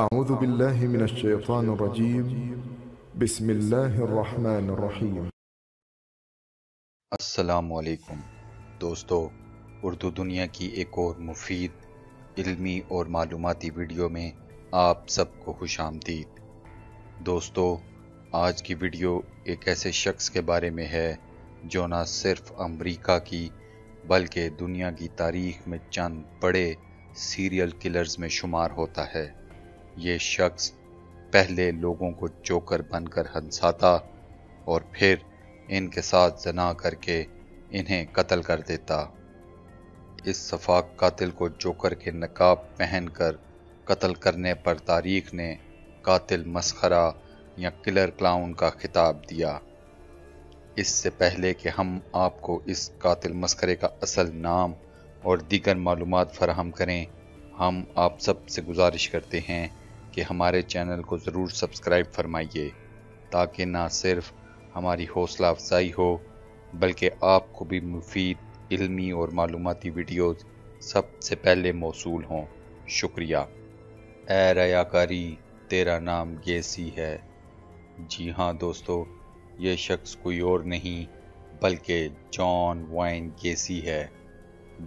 أعوذ بالله من الشيطان الرجيم بسم الله الرحمن الرحیم۔ السلام علیکم دوستو، اردو دنیا کی ایک اور مفید، علمی اور معلوماتی ویڈیو میں آپ سب کو خوش آمدید۔ دوستو، آج کی ویڈیو ایک ایسے شخص کے بارے میں ہے جو نہ صرف امریکہ کی بلکہ دنیا کی تاریخ میں چند بڑے سیریل کلرز میں شمار ہوتا ہے۔ یہ شخص پہلے لوگوں کو جوکر بن کر ہنساتا اور پھر ان کے ساتھ زنا کر کے انہیں قتل کر دیتا۔ اس سفاک قاتل کو جوکر کے نقاب پہن کر قتل کرنے پر تاریخ نے قاتل مسخرہ یا کلر کلاؤن کا خطاب دیا۔ اس سے پہلے کہ ہم آپ کو اس قاتل مسخرے کا اصل نام اور دیگر معلومات فراہم کریں، ہم آپ سب سے گزارش کرتے ہیں کہ ہمارے چینل کو ضرور سبسکرائب فرمائیے تاکہ نہ صرف ہماری حوصلہ افزائی ہو بلکہ آپ کو بھی مفید علمی اور معلوماتی ویڈیوز سب سے پہلے موصول ہوں۔ شکریہ۔ اے ریاکاری، تیرا نام گیسی ہے۔ جی ہاں دوستو، یہ شخص کوئی اور نہیں بلکہ جان وائن گیسی ہے۔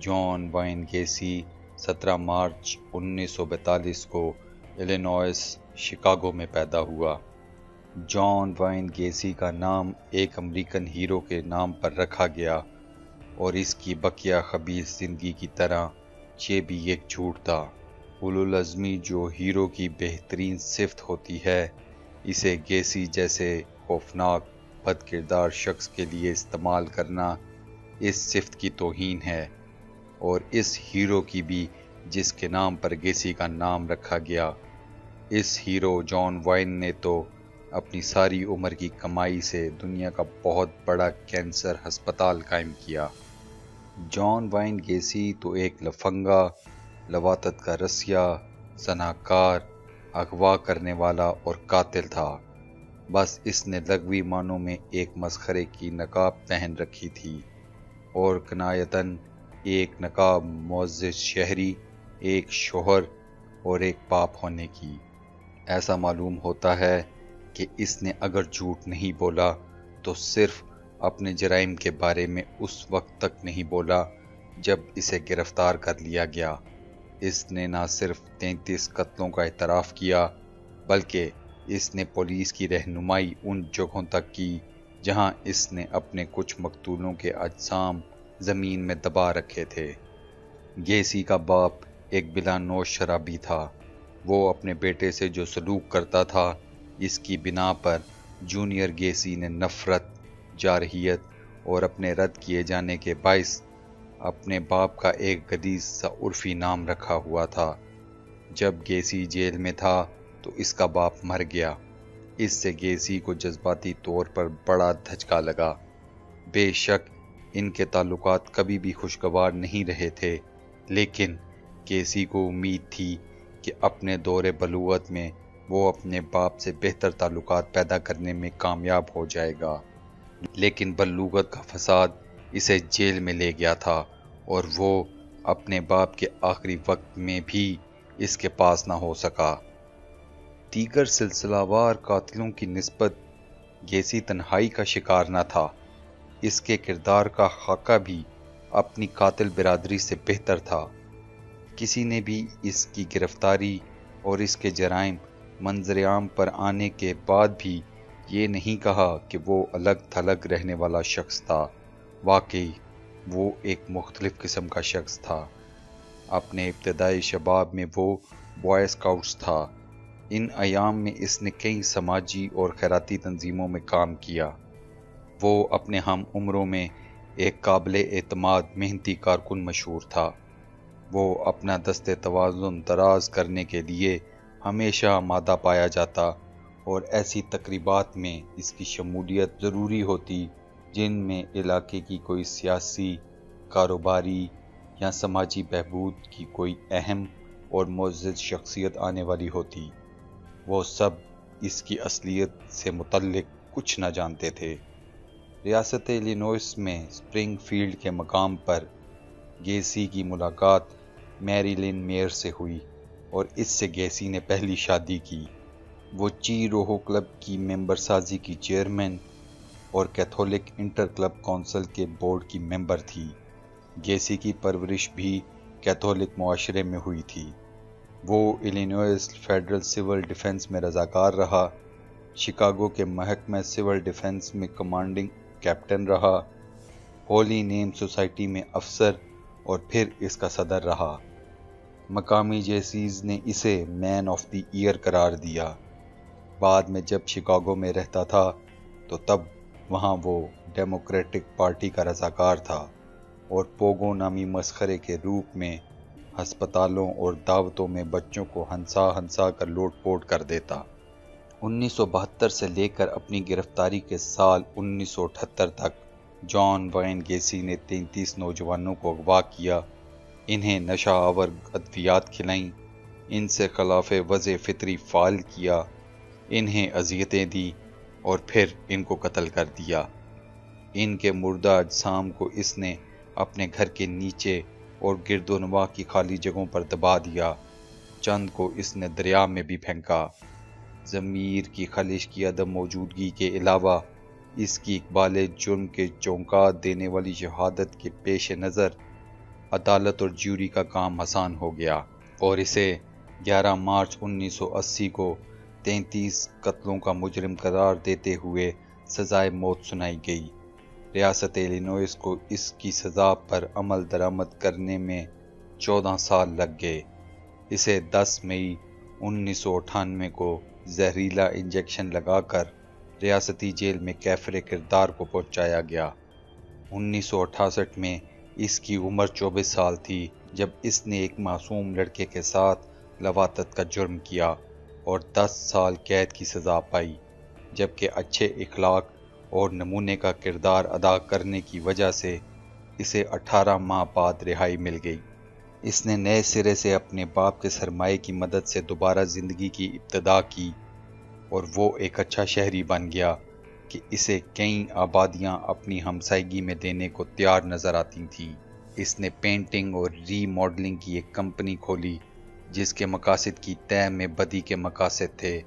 جان وائن گیسی 17 مارچ 1942 کو الینوائس، شکاگو میں پیدا ہوا۔ جان وائن گیسی کا نام ایک امریکن ہیرو کے نام پر رکھا گیا اور اس کی بقیہ خبیث زندگی کی طرح یہ بھی ایک جھوٹ تھا۔ اولوالعزمی جو ہیرو کی بہترین صفت ہوتی ہے، اسے گیسی جیسے خوفناک بد کردار شخص کے لیے استعمال کرنا اس صفت کی توہین ہے، اور اس ہیرو کی بھی جس کے نام پر گیسی کا نام رکھا گیا۔ اس ہیرو جان وائن نے تو اپنی ساری عمر کی کمائی سے دنیا کا بہت بڑا کینسر ہسپتال قائم کیا۔ جان وائن گیسی تو ایک لفنگا، لواطت کا رسیا، زناکار، اغوا کرنے والا اور قاتل تھا۔ بس اس نے لغوی معنوں میں ایک مسخرے کی نقاب پہن رکھی تھی، اور کنایتاً ایک نقاب معزز شہری، ایک شوہر اور ایک باپ ہونے کی۔ ایسا معلوم ہوتا ہے کہ اس نے اگر جھوٹ نہیں بولا تو صرف اپنے جرائم کے بارے میں اس وقت تک نہیں بولا جب اسے گرفتار کر لیا گیا۔ اس نے نہ صرف 33 قتلوں کا اعتراف کیا بلکہ اس نے پولیس کی رہنمائی ان جگہوں تک کی جہاں اس نے اپنے کچھ مقتولوں کے اجسام زمین میں دبا رکھے تھے۔ گیسی کا باپ ایک بلا نوش شرابی تھا۔ وہ اپنے بیٹے سے جو سلوک کرتا تھا، اس کی بنا پر جونیئر گیسی نے نفرت، جارحیت اور اپنے رد کیے جانے کے باعث اپنے باپ کا ایک غلیظ سا عرفی نام رکھا ہوا تھا۔ جب گیسی جیل میں تھا تو اس کا باپ مر گیا۔ اس سے گیسی کو جذباتی طور پر بڑا دھچکا لگا۔ بے شک ان کے تعلقات کبھی بھی خوشگوار نہیں رہے تھے، لیکن گیسی کو امید تھی کہ اپنے دور بلوغت میں وہ اپنے باپ سے بہتر تعلقات پیدا کرنے میں کامیاب ہو جائے گا، لیکن بلوغت کا فساد اسے جیل میں لے گیا تھا اور وہ اپنے باپ کے آخری وقت میں بھی اس کے پاس نہ ہو سکا۔ دیگر سلسلہ وار قاتلوں کی نسبت گیسی تنہائی کا شکار نہ تھا۔ اس کے کردار کا خاکہ بھی اپنی قاتل برادری سے بہتر تھا۔ کسی نے بھی اس کی گرفتاری اور اس کے جرائم منظر عام پر آنے کے بعد بھی یہ نہیں کہا کہ وہ الگ تھلگ رہنے والا شخص تھا۔ واقعی وہ ایک مختلف قسم کا شخص تھا۔ اپنے ابتدائی شباب میں وہ بوائے اسکاؤٹس تھا۔ ان ایام میں اس نے کئی سماجی اور خیراتی تنظیموں میں کام کیا۔ وہ اپنے ہم عمروں میں ایک قابل اعتماد محنتی کارکن مشہور تھا۔ وہ اپنا دست توازن دراز کرنے کے لیے ہمیشہ آمادہ پایا جاتا اور ایسی تقریبات میں اس کی شمولیت ضروری ہوتی جن میں علاقے کی کوئی سیاسی، کاروباری یا سماجی بہبود کی کوئی اہم اور معزز شخصیت آنے والی ہوتی۔ وہ سب اس کی اصلیت سے متعلق کچھ نہ جانتے تھے۔ ریاست الینوائس میں اسپرنگ فیلڈ کے مقام پر گیسی کی ملاقات میری لن میئر سے ہوئی اور اس سے گیسی نے پہلی شادی کی۔ وہ چی روہو کلب کی ممبر سازی کی چیئرمین اور کیتھولک انٹر کلب کونسل کے بورڈ کی ممبر تھی۔ گیسی کی پرورش بھی کیتھولک معاشرے میں ہوئی تھی۔ وہ الینوائس فیڈرل سول ڈیفنس میں رضاکار رہا، شکاگو کے محکمہ سول ڈیفنس میں کمانڈنگ کیپٹن رہا، ہولی نیم سوسائٹی میں افسر اور پھر اس کا صدر رہا۔ مقامی جیسیز نے اسے مین آف دی ایئر قرار دیا۔ بعد میں جب شکاگو میں رہتا تھا تو تب وہاں وہ ڈیموکریٹک پارٹی کا رضاکار تھا اور پوگو نامی مسخرے کے روپ میں ہسپتالوں اور دعوتوں میں بچوں کو ہنسا کر لوٹ پوٹ کر دیتا۔ 1972 سے لے کر اپنی گرفتاری کے سال 1978 تک جان وائن گیسی نے 33 نوجوانوں کو اغوا کیا، انہیں نشہ آور ادویات کھلائیں، ان سے خلاف وضع فطری فعال کیا، انہیں اذیتیں دی اور پھر ان کو قتل کر دیا۔ ان کے مردہ اجسام کو اس نے اپنے گھر کے نیچے اور گرد و نواح کی خالی جگہوں پر دبا دیا، چند کو اس نے دریا میں بھی پھینکا۔ ضمیر کی خلش کی عدم موجودگی کے علاوہ اس کی اقبال جرم کے چونکا دینے والی شہادت کے پیش نظر عدالت اور جیوری کا کام آسان ہو گیا اور اسے 11 مارچ 1980 کو 33 قتلوں کا مجرم قرار دیتے ہوئے سزائے موت سنائی گئی۔ ریاست الینوائس کو اس کی سزا پر عمل درآمد کرنے میں 14 سال لگ گئے۔ اسے 10 مئی 1998 کو زہریلا انجیکشن لگا کر ریاستی جیل میں کیفر کردار کو پہنچایا گیا۔ 1968 میں اس کی عمر 24 سال تھی جب اس نے ایک معصوم لڑکے کے ساتھ لواطت کا جرم کیا اور 10 سال قید کی سزا پائی، جبکہ اچھے اخلاق اور نمونے کا کردار ادا کرنے کی وجہ سے اسے 18 ماہ بعد رہائی مل گئی۔ اس نے نئے سرے سے اپنے باپ کے سرمایے کی مدد سے دوبارہ زندگی کی ابتدا کی اور وہ ایک اچھا شہری بن گیا کہ اسے کئی آبادیاں اپنی ہمسائیگی میں دینے کو تیار نظر آتی تھیں۔ اس نے پینٹنگ اور ری ماڈلنگ کی ایک کمپنی کھولی جس کے مقاصد کی طے میں بدی کے مقاصد تھے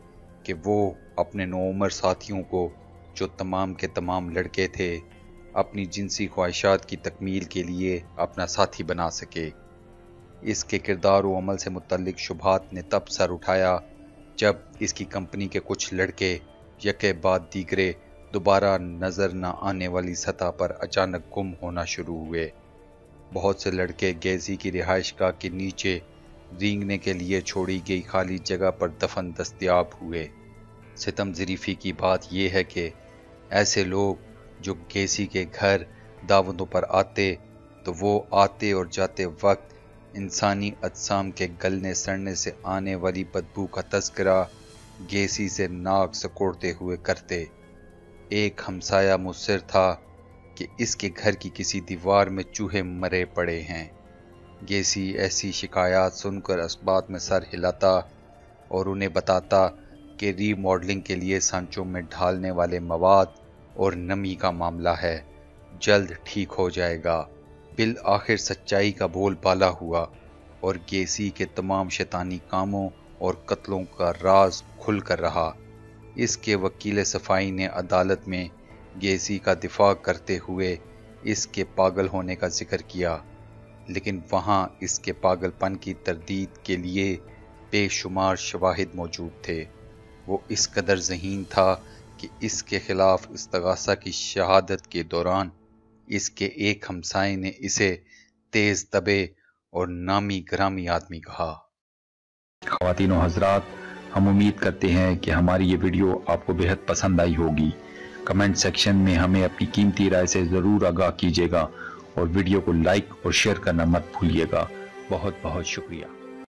کہ وہ اپنے نوعمر ساتھیوں کو، جو تمام کے تمام لڑکے تھے، اپنی جنسی خواہشات کی تکمیل کے لیے اپنا ساتھی بنا سکے۔ اس کے کردار و عمل سے متعلق شبہات نے تب سر اٹھایا جب اس کی کمپنی کے کچھ لڑکے یکے بعد دیگرے دوبارہ نظر نہ آنے والی سطح پر اچانک گم ہونا شروع ہوئے۔ بہت سے لڑکے گیسی کی رہائش گاہ کے نیچے رینگنے کے لیے چھوڑی گئی خالی جگہ پر دفن دستیاب ہوئے۔ ستم ظریفی کی بات یہ ہے کہ ایسے لوگ جو گیسی کے گھر دعوتوں پر آتے تو وہ آتے اور جاتے وقت انسانی اجسام کے گلنے سڑنے سے آنے والی بدبو کا تذکرہ گیسی سے ناک سکوڑتے ہوئے کرتے۔ ایک ہمسایہ مصر تھا کہ اس کے گھر کی کسی دیوار میں چوہے مرے پڑے ہیں۔ گیسی ایسی شکایات سن کر اسبات میں سر ہلاتا اور انہیں بتاتا کہ ری ماڈلنگ کے لیے سانچوں میں ڈھالنے والے مواد اور نمی کا معاملہ ہے، جلد ٹھیک ہو جائے گا۔ بالآخر سچائی کا بول بالا ہوا اور گیسی کے تمام شیطانی کاموں اور قتلوں کا راز کھل کر رہا۔ اس کے وکیل صفائی نے عدالت میں گیسی کا دفاع کرتے ہوئے اس کے پاگل ہونے کا ذکر کیا، لیکن وہاں اس کے پاگل پن کی تردید کے لیے بے شمار شواہد موجود تھے۔ وہ اس قدر ذہین تھا کہ اس کے خلاف استغاثہ کی شہادت کے دوران اس کے ایک ہمسائے نے اسے تیز طبع اور نامی گرامی آدمی کہا۔ خواتین و حضرات، ہم امید کرتے ہیں کہ ہماری یہ ویڈیو آپ کو بہت پسند آئی ہوگی۔ کمنٹ سیکشن میں ہمیں اپنی قیمتی رائے سے ضرور آگاہ کیجیے گا اور ویڈیو کو لائک اور شیئر کرنا مت بھولیے گا۔ بہت بہت شکریہ۔